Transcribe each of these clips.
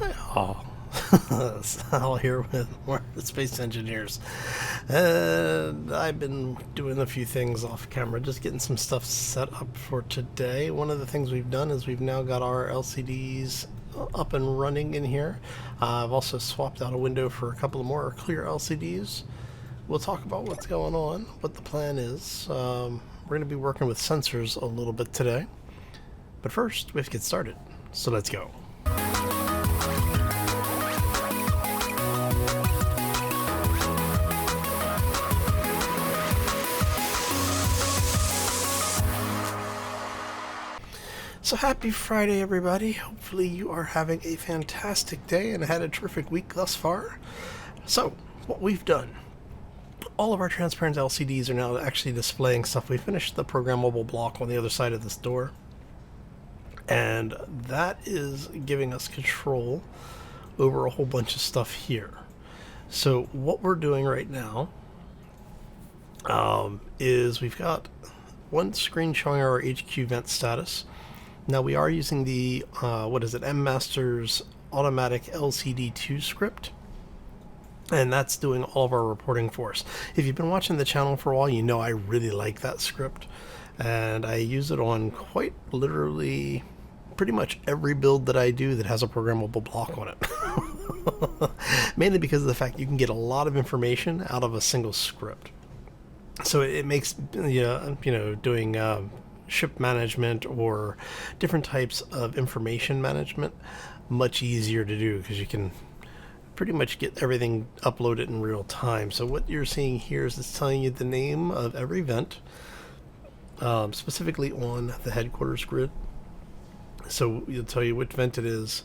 Oh, Sal here with more Space Engineers. And I've been doing a few things off camera, just getting some stuff set up for today. One of the things we've done is we've now got our LCDs up and running in here. I've also swapped out a window for a couple of more clear LCDs. We'll talk about what's going on, what the plan is. We're going to be working with sensors a little bit today. But first, we have to get started. So let's go. So happy Friday, everybody. Hopefully you are having a fantastic day and had a terrific week thus far. So, what we've done. All of our transparent LCDs are now actually displaying stuff. We finished the programmable block on the other side of this door. And that is giving us control over a whole bunch of stuff here. So what we're doing right now is we've got one screen showing our HQ vent status. Now we are using the, MMaster's automatic LCD2 script. And that's doing all of our reporting for us. If you've been watching the channel for a while, you know I really like that script. And I use it on quite literally pretty much every build that I do that has a programmable block on it. Mainly because of the fact you can get a lot of information out of a single script. So it makes, doing ship management or different types of information management much easier to do because you can pretty much get everything uploaded in real time. So what you're seeing here is it's telling you the name of every vent, specifically on the headquarters grid. So it'll tell you which vent it is,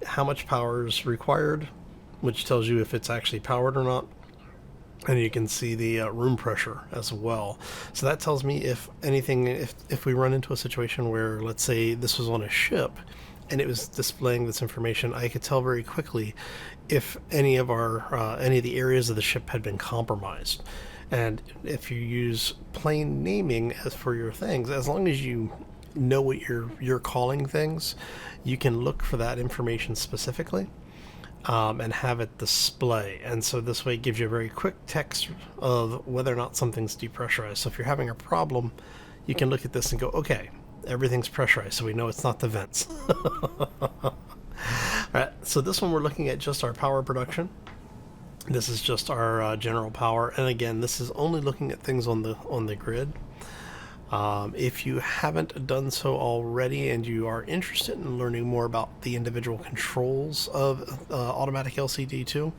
how much power is required, which tells you if it's actually powered or not. And you can see the room pressure as well. So that tells me if anything, if we run into a situation where, let's say this was on a ship and it was displaying this information, I could tell very quickly if any of the areas of the ship had been compromised. And if you use plain naming as for your things, as long as you know what you're calling things, you can look for that information specifically and have it display. And so this way it gives you a very quick text of whether or not something's depressurized. So if you're having a problem, you can look at this and go, okay, everything's pressurized, so we know it's not the vents. Alright, so this one we're looking at just our power production. This is just our general power, and again, this is only looking at things on the grid. If you haven't done so already and you are interested in learning more about the individual controls of automatic LCD2,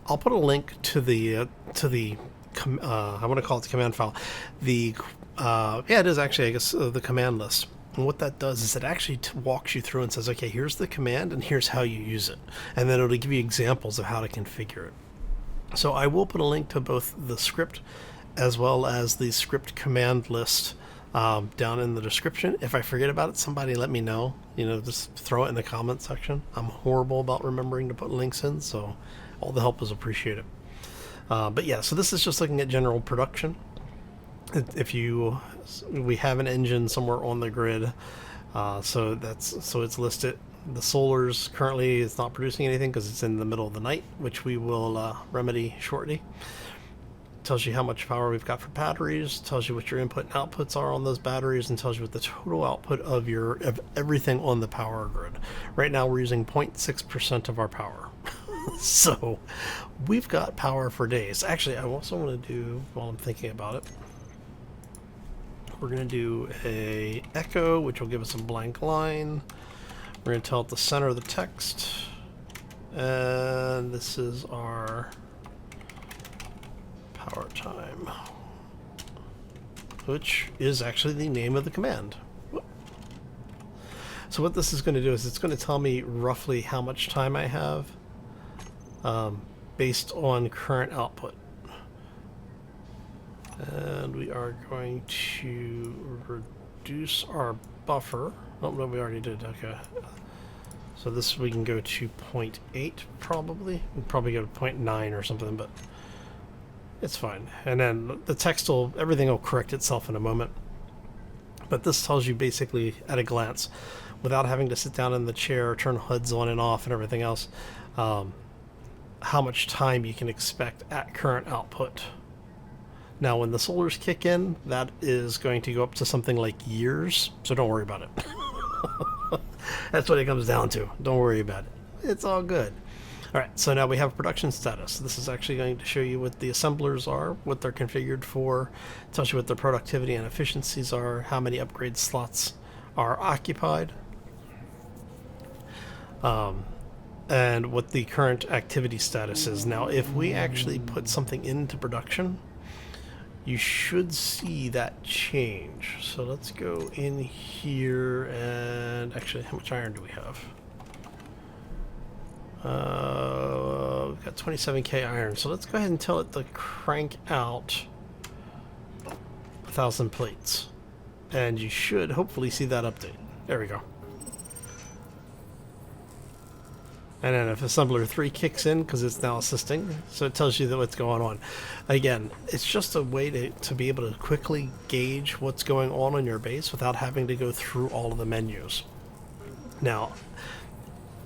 I'll put a link to the I want to call it the command file. It is actually, I guess, the command list. And what that does is it actually walks you through and says, okay, here's the command and here's how you use it. And then it'll give you examples of how to configure it. So I will put a link to both the script as well as the script command list down in the description. If I forget about it, somebody let me know. Just throw it in the comment section. I'm horrible about remembering to put links in, so all the help is appreciated. But yeah, so this is just looking at general production. We have an engine somewhere on the grid, so it's listed. The solars currently is not producing anything because it's in the middle of the night, which we will remedy shortly. Tells you how much power we've got for batteries, tells you what your input and outputs are on those batteries, and tells you what the total output of everything on the power grid. Right now we're using 0.6% of our power. So we've got power for days. Actually, I also want to do, while I'm thinking about it, we're going to do a echo, which will give us a blank line. We're going to tell it the center of the text. And this is our power time, which is actually the name of the command. So what this is going to do is it's going to tell me roughly how much time I have based on current output. And we are going to reduce our buffer. Oh, no, we already did. Okay. So this we can go to 0.8 probably. We'll probably go to 0.9 or something, but it's fine. And then the text everything will correct itself in a moment. But this tells you basically at a glance without having to sit down in the chair, turn HUDs on and off and everything else, how much time you can expect at current output. Now, when the solars kick in, that is going to go up to something like years, so don't worry about it. That's what it comes down to. Don't worry about it. It's all good. All right, so now we have production status. This is actually going to show you what the assemblers are, what they're configured for. It tells you what their productivity and efficiencies are, how many upgrade slots are occupied, and what the current activity status is. Now, if we actually put something into production, you should see that change. So let's go in here and actually, how much iron do we have? We've got 27k iron, so let's go ahead and tell it to crank out 1,000 plates, and you should hopefully see that update. There we go. And then if assembler 3 kicks in, because it's now assisting, so it tells you that what's going on. Again, it's just a way to be able to quickly gauge what's going on your base without having to go through all of the menus. Now,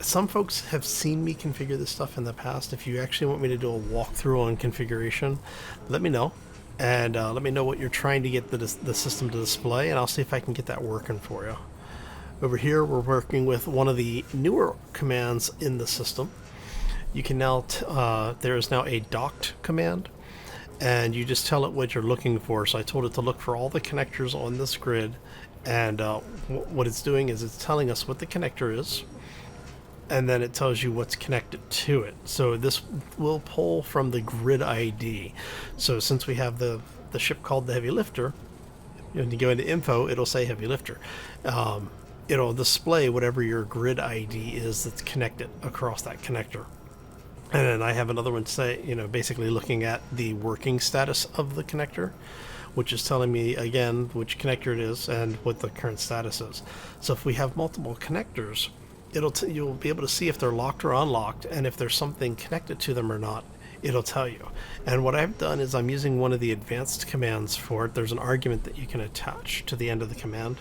some folks have seen me configure this stuff in the past. If you actually want me to do a walkthrough on configuration, let me know. And let me know what you're trying to get the system to display, and I'll see if I can get that working for you. Over here, we're working with one of the newer commands in the system. You can now, there is now a docked command, and you just tell it what you're looking for. So I told it to look for all the connectors on this grid, and what it's doing is it's telling us what the connector is, and then it tells you what's connected to it. So this will pull from the grid ID. So since we have the ship called the Heavy Lifter, when you go into info, it'll say Heavy Lifter. It'll display whatever your grid ID is that's connected across that connector. And then I have another one say, basically looking at the working status of the connector, which is telling me again which connector it is and what the current status is. So if we have multiple connectors, you'll be able to see if they're locked or unlocked, and if there's something connected to them or not, it'll tell you. And what I've done is I'm using one of the advanced commands for it. There's an argument that you can attach to the end of the command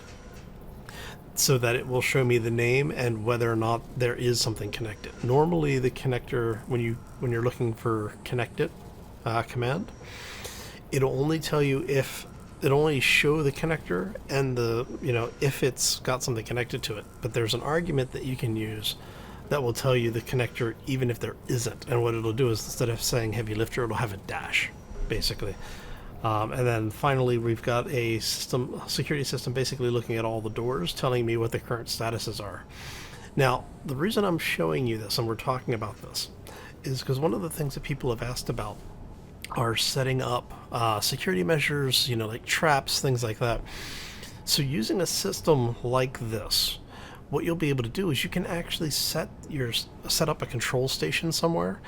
so that it will show me the name and whether or not there is something connected. Normally the connector, when you're looking for connected command, it'll only tell you if it'll only show the connector and if it's got something connected to it. But there's an argument that you can use that will tell you the connector even if there isn't. And what it'll do is instead of saying Heavy Lifter, it'll have a dash, basically. And then finally, we've got a security system basically looking at all the doors, telling me what the current statuses are. Now, the reason I'm showing you this and we're talking about this is because one of the things that people have asked about are setting up security measures, like traps, things like that. So using a system like this, what you'll be able to do is you can actually set up a control station somewhere.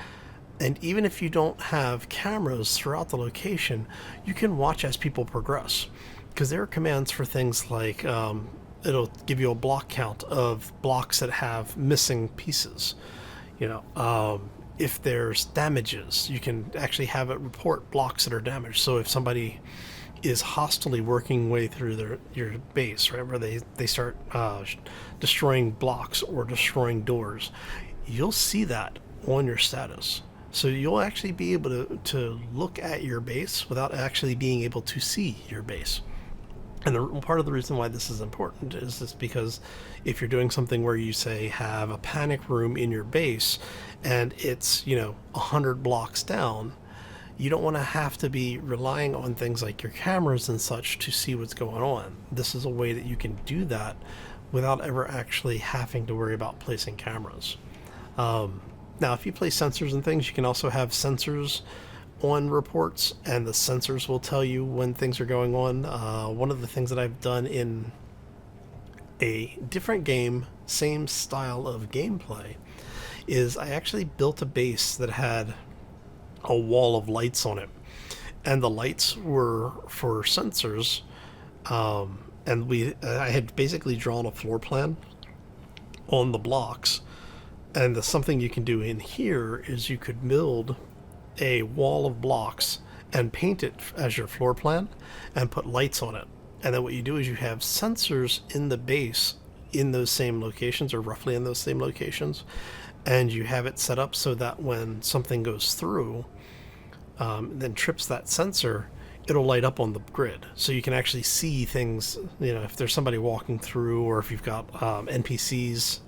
And even if you don't have cameras throughout the location, you can watch as people progress. Because there are commands for things like, it'll give you a block count of blocks that have missing pieces. If there's damages, you can actually have it report blocks that are damaged. So if somebody is hostilely working way through your base, right, where they start destroying blocks or destroying doors, you'll see that on your status. So you'll actually be able to look at your base without actually being able to see your base. And part of the reason why this is important is just because if you're doing something where you say have a panic room in your base and it's 100 blocks down, you don't want to have to be relying on things like your cameras and such to see what's going on. This is a way that you can do that without ever actually having to worry about placing cameras. Now, if you place sensors and things, you can also have sensors on reports, and the sensors will tell you when things are going on. One of the things that I've done in a different game, same style of gameplay, is I actually built a base that had a wall of lights on it, and the lights were for sensors, and I had basically drawn a floor plan on the blocks. And something you can do in here is you could build a wall of blocks and paint it as your floor plan and put lights on it. And then what you do is you have sensors in the base in those same locations, or roughly in those same locations, and you have it set up so that when something goes through, then trips that sensor, it'll light up on the grid, so you can actually see things. You know, if there's somebody walking through, or if you've got NPCs,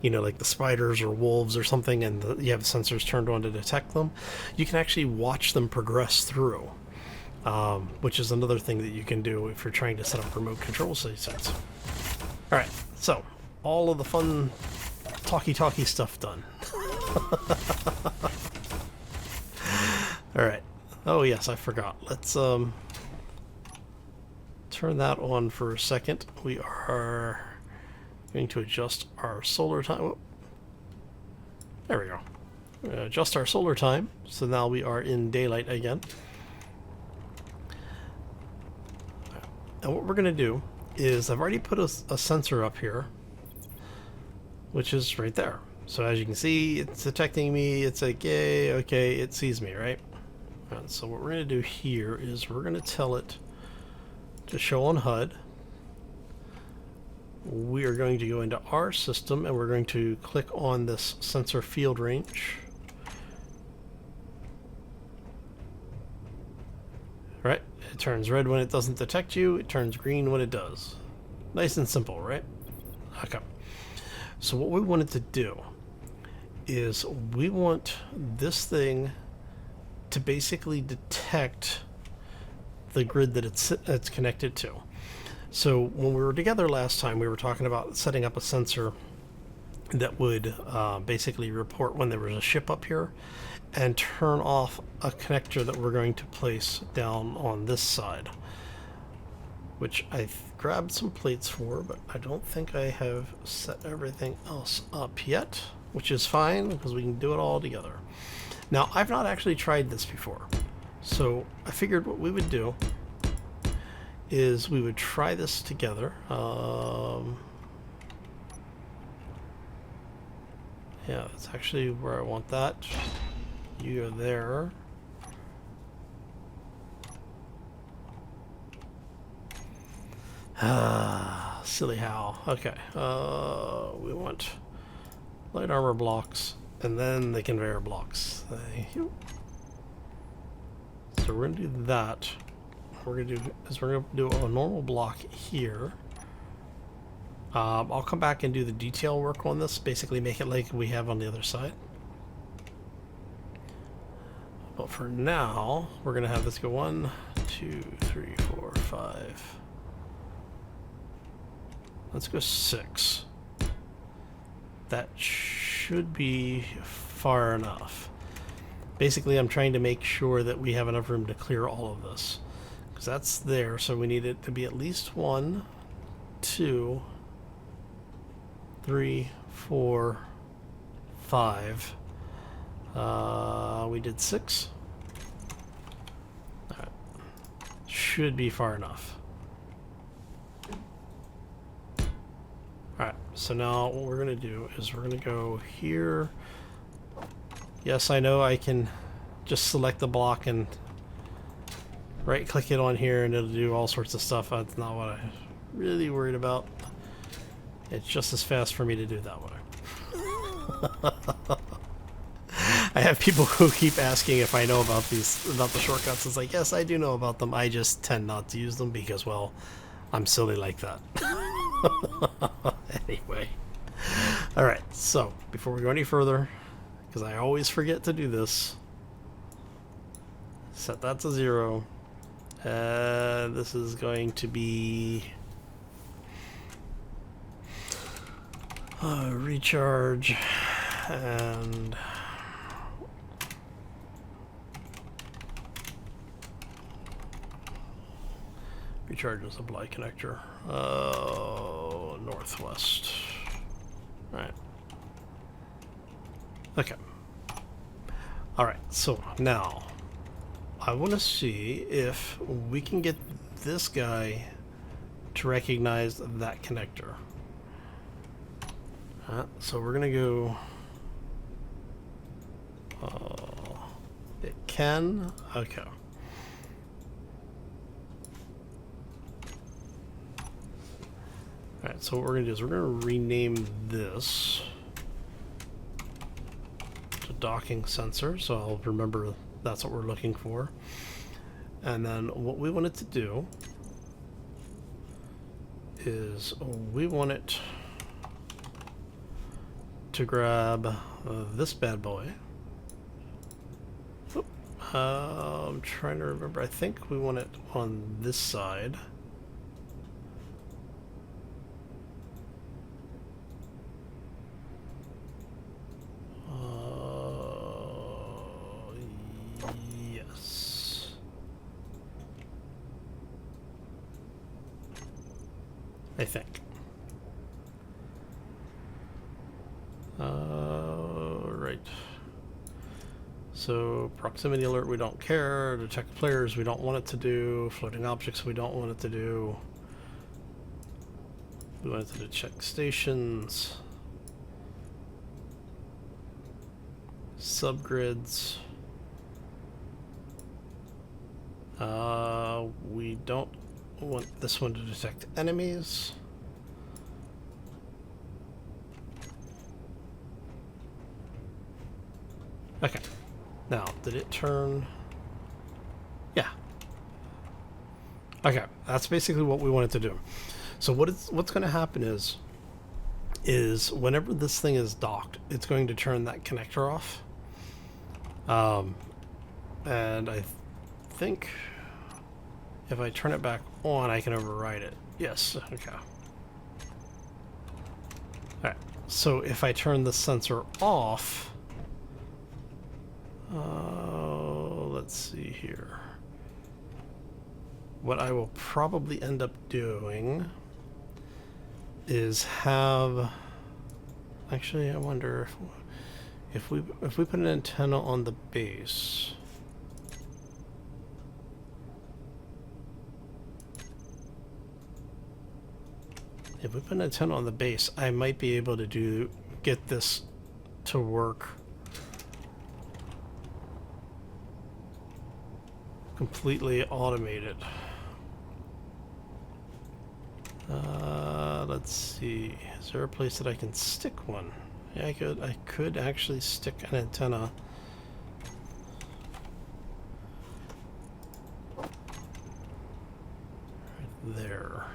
you know, like the spiders or wolves or something, and you have the sensors turned on to detect them, you can actually watch them progress through, which is another thing that you can do if you're trying to set up remote control sets. All right, so all of the fun talky stuff done. All right. Oh yes, I forgot. Let's turn that on for a second. We are going to adjust our solar time. Oh, there we go. Adjust our solar time, so now we are in daylight again. And what we're going to do is, I've already put a sensor up here, which is right there. So as you can see, it's detecting me. It's like, yay, okay, it sees me, right? And so what we're going to do here is we're going to tell it to show on HUD. We are going to go into our system, and we're going to click on this sensor field range. Right? It turns red when it doesn't detect you. It turns green when it does. Nice and simple, right? Okay. So what we wanted to do is we want this thing to basically detect the grid that it's connected to. So when we were together last time, we were talking about setting up a sensor that would basically report when there was a ship up here, and turn off a connector that we're going to place down on this side, which I grabbed some plates for, but I don't think I have set everything else up yet, which is fine because we can do it all together. Now, I've not actually tried this before, so I figured what we would do is we would try this together. Yeah, that's actually where I want that. You go there. Silly how. Okay. We want light armor blocks, and then the conveyor blocks. Thank you. So we're gonna do that. What we're gonna do is we're gonna do a normal block here. I'll come back and do the detail work on this, basically make it like we have on the other side. But for now, we're gonna have this go 1, 2, 3, 4, 5. Let's go 6. That should be far enough. Basically, I'm trying to make sure that we have enough room to clear all of this, because that's there, so we need it to be at least 1, 2, 3, 4, 5. We did 6. All right. Should be far enough. Alright, so now what we're going to do is we're going to go here. Yes, I know I can just select the block and right click it on here and it'll do all sorts of stuff. That's not what I'm really worried about. It's just as fast for me to do that way. I have people who keep asking if I know about the shortcuts. It's like, yes, I do know about them. I just tend not to use them because, well, I'm silly like that. Anyway. Alright, so before we go any further, because I always forget to do this, set that to 0. This is going to be recharge and recharge and supply connector. Northwest. Right. Okay. Alright, so now I want to see if we can get this guy to recognize that connector. So we're going to go... it can? Okay. Alright, so what we're going to do is we're going to rename this to docking sensor, so I'll remember that's what we're looking for. And then what we want it to do is we want it to grab this bad boy. Oop. I'm trying to remember. I think we want it on this side. Yes. I think. Right. So proximity alert, we don't care. Detect players, we don't want it to do. Floating objects, we don't want it to do. We want it to check stations. Subgrids. We don't want this one to detect enemies. Okay. Now, did it turn? Yeah. Okay, that's basically what we want it to do. So what's going to happen is whenever this thing is docked, it's going to turn that connector off. And I think if I turn it back on, I can override it. Yes, okay. Alright, so if I turn the sensor off, let's see here. What I will probably end up doing is have... Actually, I wonder if we put an antenna on the base. If we put an antenna on the base, I might be able to get this to work completely automated. Let's see. Is there a place that I can stick one? Yeah, I could actually stick an antenna. Right there.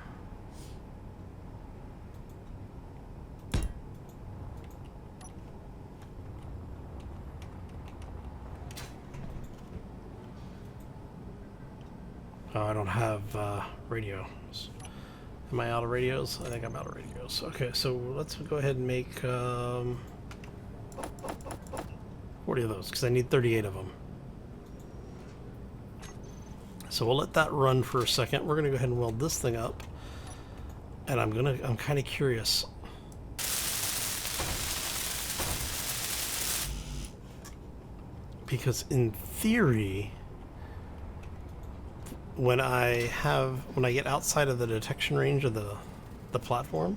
Oh, I don't have radios. Am I out of radios? I think I'm out of radios. Okay, so let's go ahead and make 40 of those, because I need 38 of them. So we'll let that run for a second. We're gonna go ahead and weld this thing up, and I'm kind of curious. Because in theory, when I get outside of the detection range of the platform,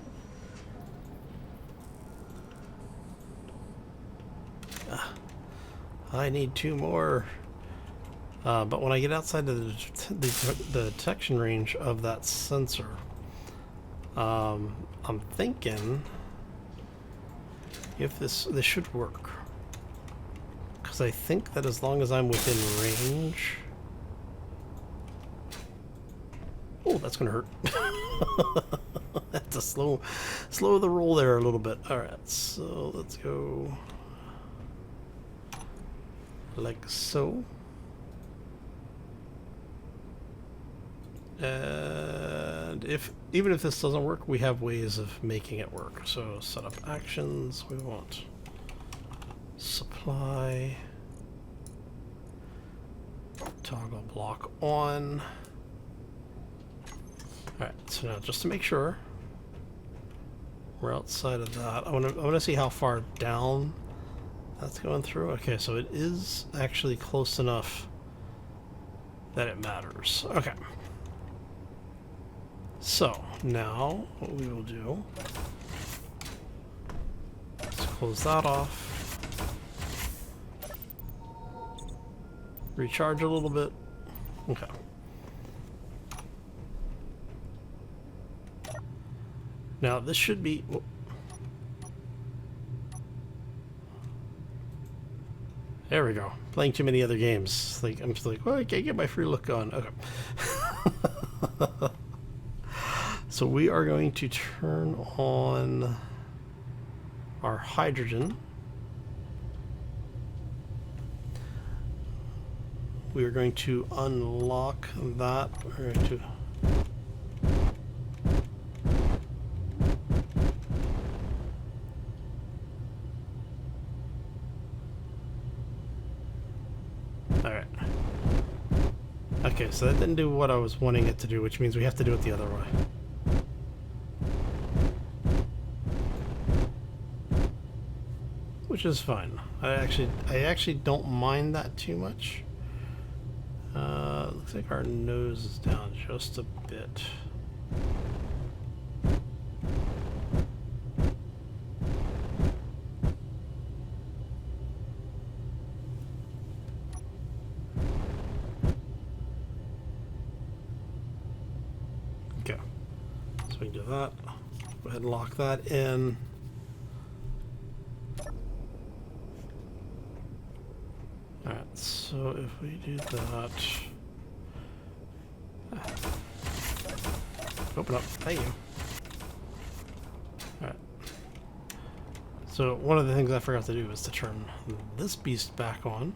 I need 2 more. But when I get outside of the detection range of that sensor, I'm thinking if this should work, because I think that as long as I'm within range. Oh, that's gonna hurt. That's a slow the roll there a little bit. All right, so let's go like so. And even if this doesn't work, we have ways of making it work. So set up actions. We want supply, toggle block on. Alright, so now just to make sure we're outside of that, I want to see how far down that's going through. Okay, so it is actually close enough that it matters. Okay. So now what we will do is close that off, recharge a little bit. Okay. Now this should be... whoop. There we go. Playing too many other games. Like I'm just like, well, I can't get my free look on. Okay. So we are going to turn on our hydrogen. We are going to unlock that. We're going to... Alright. Okay, so that didn't do what I was wanting it to do, which means we have to do it the other way. Which is fine. I actually don't mind that too much. Looks like our nose is down just a bit. Okay, so we can do that. Go ahead and lock that in. Alright, so if we do that... Open up. Thank you. Alright. So one of the things I forgot to do is to turn this beast back on.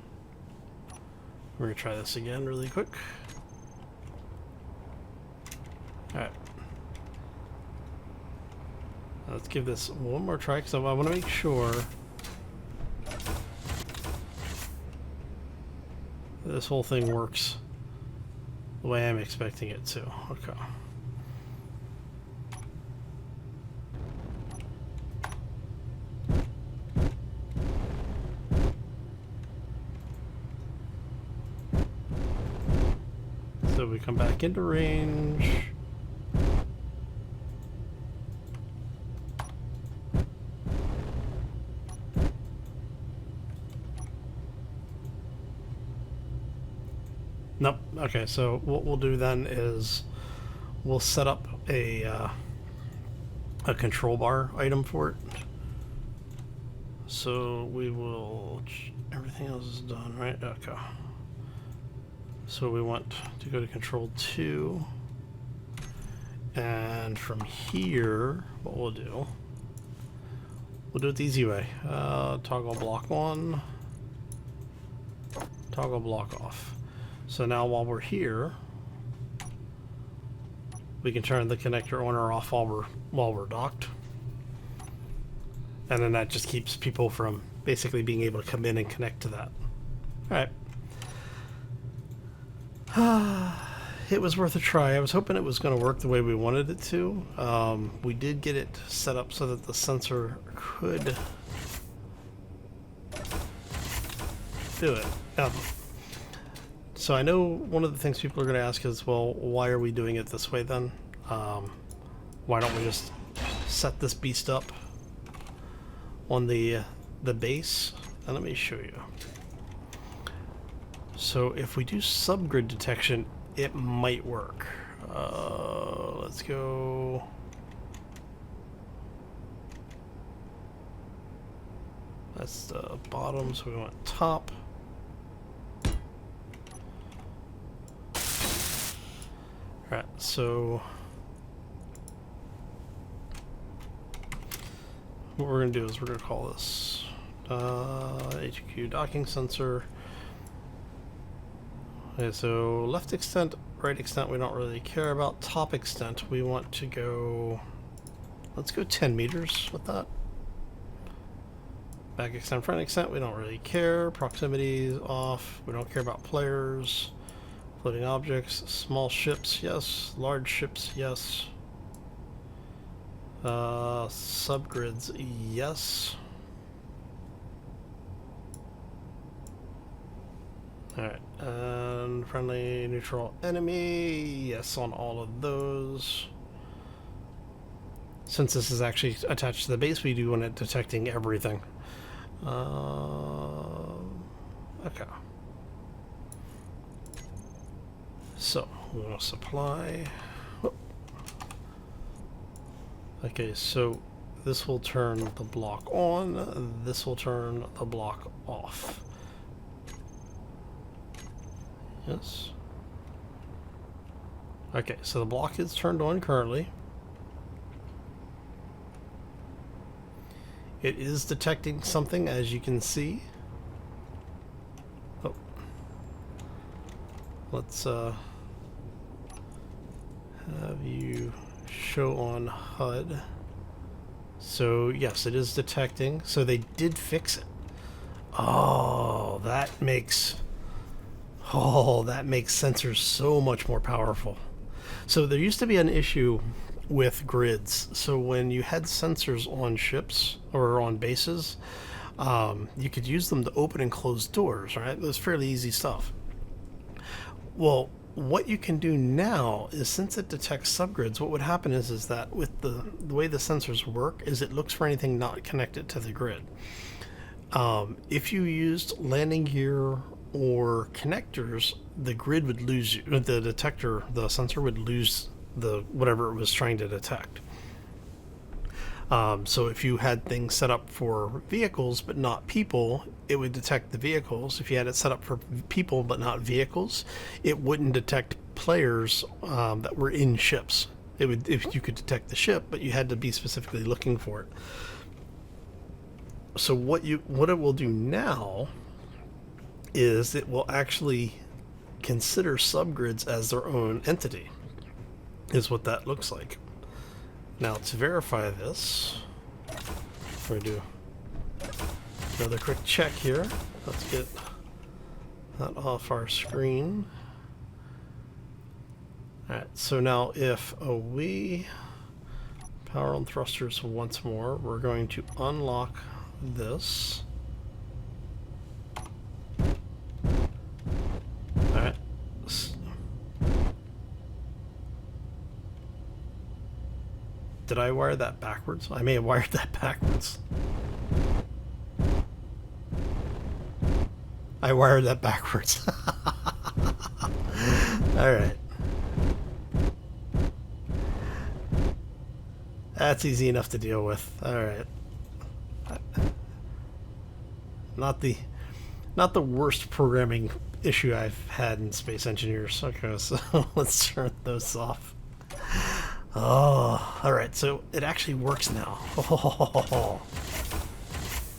We're going to try this again really quick. Alright. Let's give this one more try because I want to make sure this whole thing works the way I'm expecting it to. Okay. So we come back into range. Nope. Okay, so what we'll do then is we'll set up a control bar item for it. So we will... Everything else is done, right? Okay. So we want to go to control 2. And from here, what we'll do it the easy way. Toggle block on. Toggle block off. So now while we're here, we can turn the connector on or off while we're docked. And then that just keeps people from basically being able to come in and connect to that. Alright. It was worth a try. I was hoping it was going to work the way we wanted it to. We did get it set up so that the sensor could do it. So I know one of the things people are going to ask is, well, why are we doing it this way then? Why don't we just set this beast up on the base? And let me show you. So if we do subgrid detection, it might work. Let's go. That's the bottom, so we want top. Alright, so what we're going to do is we're going to call this HQ docking sensor. Okay, so left extent, right extent we don't really care about. Top extent we want to go, let's go 10 meters with that. Back extent, front extent we don't really care. Proximity is off, we don't care about players. Floating objects, small ships, yes. Large ships, yes. Subgrids, yes. Alright, and friendly, neutral, enemy, yes on all of those. Since this is actually attached to the base, we do want it detecting everything. Okay. So, we want to supply. Okay, so this will turn the block on, this will turn the block off. Yes. Okay, so the block is turned on currently. It is detecting something, as you can see. Oh. Let's have you show on HUD. So yes, it is detecting. So they did fix it. Oh, that makes sensors so much more powerful. So there used to be an issue with grids. So when you had sensors on ships or on bases, you could use them to open and close doors, right? It was fairly easy stuff. Well, what you can do now is, since it detects subgrids, what would happen is that with the way the sensors work is it looks for anything not connected to the grid. If you used landing gear or connectors, the grid would lose you. The detector, the sensor would lose the whatever it was trying to detect. So if you had things set up for vehicles but not people, it would detect the vehicles. If you had it set up for people but not vehicles, it wouldn't detect players that were in ships. It would, if you could detect the ship, but you had to be specifically looking for it. So what it will do now is it will actually consider subgrids as their own entity, is what that looks like. Now, to verify this, we're going to do another quick check here. Let's get that off our screen. Alright, so now if we power on thrusters once more, we're going to unlock this. Alright. Did I wire that backwards? I may have wired that backwards. I wired that backwards. Alright. That's easy enough to deal with. Alright. Not the worst programming issue I've had in Space Engineers. Okay, so let's turn those off. Oh, alright, so it actually works now. Oh.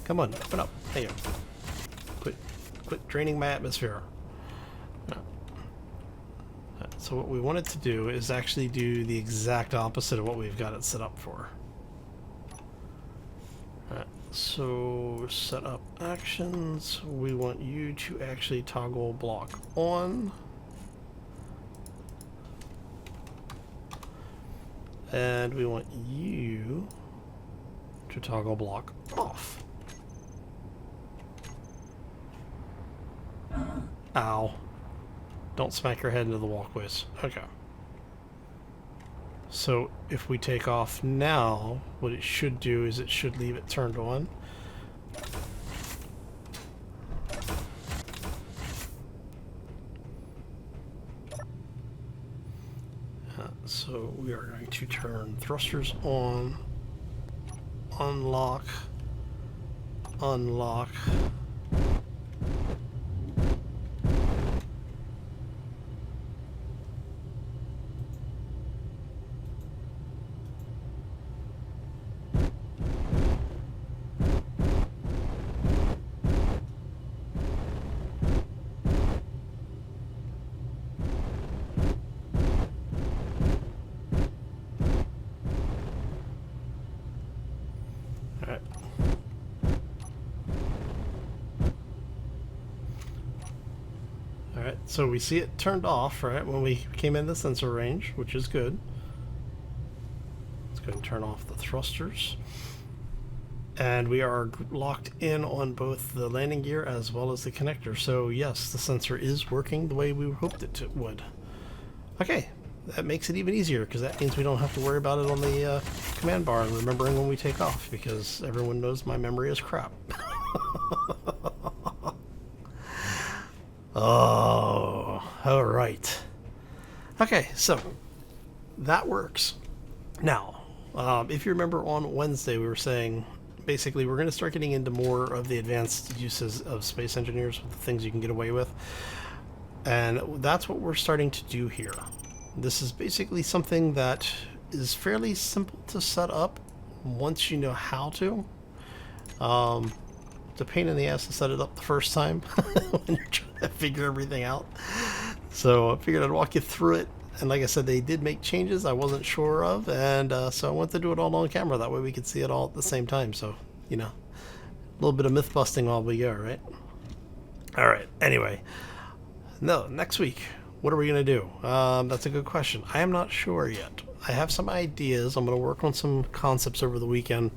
Come on, open up. There you go. Quit draining my atmosphere. No. So what we wanted to do is actually do the exact opposite of what we've got it set up for. Alright, so set up actions. We want you to actually toggle block on. And we want you to toggle block off. Ow. Don't smack your head into the walkways. Okay. So if we take off now, what it should do is it should leave it turned on. So we are going to turn thrusters on, unlock, unlock. So we see it turned off, right, when we came in the sensor range, which is good. Let's go and turn off the thrusters. And we are locked in on both the landing gear as well as the connector. So yes, the sensor is working the way we hoped it would. Okay, that makes it even easier, because that means we don't have to worry about it on the command bar and remembering when we take off, because everyone knows my memory is crap. Oh, all right. Okay, so that works. Now, If you remember on Wednesday, we were saying basically we're going to start getting into more of the advanced uses of space engineers with the things you can get away with. And that's what we're starting to do here. This is basically something that is fairly simple to set up once you know how to. It's a pain in the ass to set it up the first time when you're trying to figure everything out. So I figured I'd walk you through it. And like I said, they did make changes I wasn't sure of, and so I wanted to do it all on camera. That way we could see it all at the same time. So, you know, a little bit of myth busting while we go, right? All right. Anyway, no, next week, what are we going to do? That's a good question. I am not sure yet. I have some ideas. I'm going to work on some concepts over the weekend,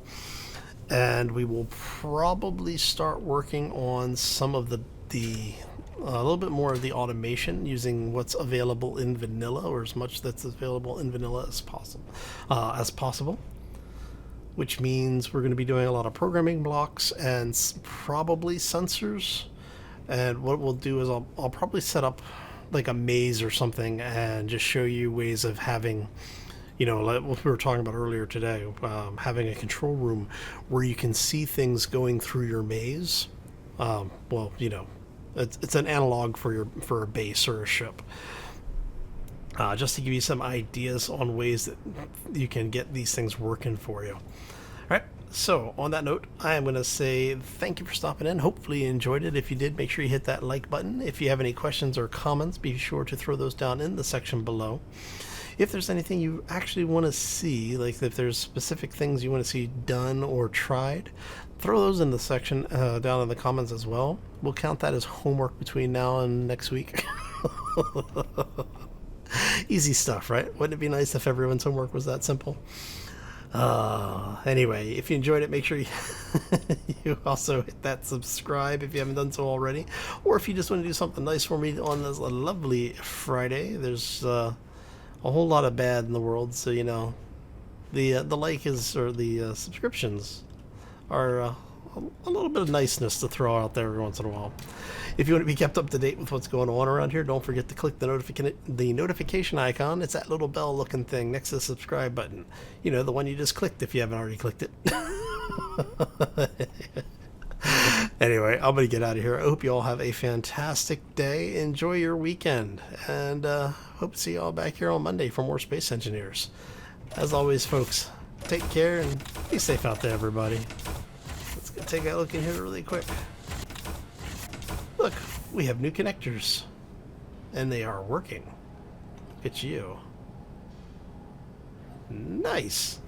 and we will probably start working on some of the a little bit more of the automation using what's available in vanilla, or as much that's available in vanilla as possible. Which means we're going to be doing a lot of programming blocks and probably sensors. And what we'll do is I'll probably set up like a maze or something and just show you ways of having, you know, like what we were talking about earlier today, having a control room where you can see things going through your maze. Well, you know, it's an analog for a base or a ship. Just to give you some ideas on ways that you can get these things working for you. All right. So on that note, I am going to say thank you for stopping in. Hopefully you enjoyed it. If you did, make sure you hit that like button. If you have any questions or comments, be sure to throw those down in the section below. If there's anything you actually want to see, like if there's specific things you want to see done or tried, throw those in the section down in the comments as well. We'll count that as homework between now and next week. Easy stuff, right? Wouldn't it be nice if everyone's homework was that simple? Anyway, if you enjoyed it, make sure you also hit that subscribe if you haven't done so already. Or if you just want to do something nice for me on this lovely Friday, there's a whole lot of bad in the world, so you know the like is, or the subscriptions are a little bit of niceness to throw out there every once in a while. If you want to be kept up to date with what's going on around here, don't forget to click the notification icon. It's that little bell looking thing next to the subscribe button. You know, the one you just clicked if you haven't already clicked it. Anyway, I'm going to get out of here. I hope you all have a fantastic day. Enjoy your weekend. And hope to see you all back here on Monday for more Space Engineers. As always, folks, take care and be safe out there, everybody. Let's go take a look in here really quick. Look, we have new connectors. And they are working. Look at you. Nice.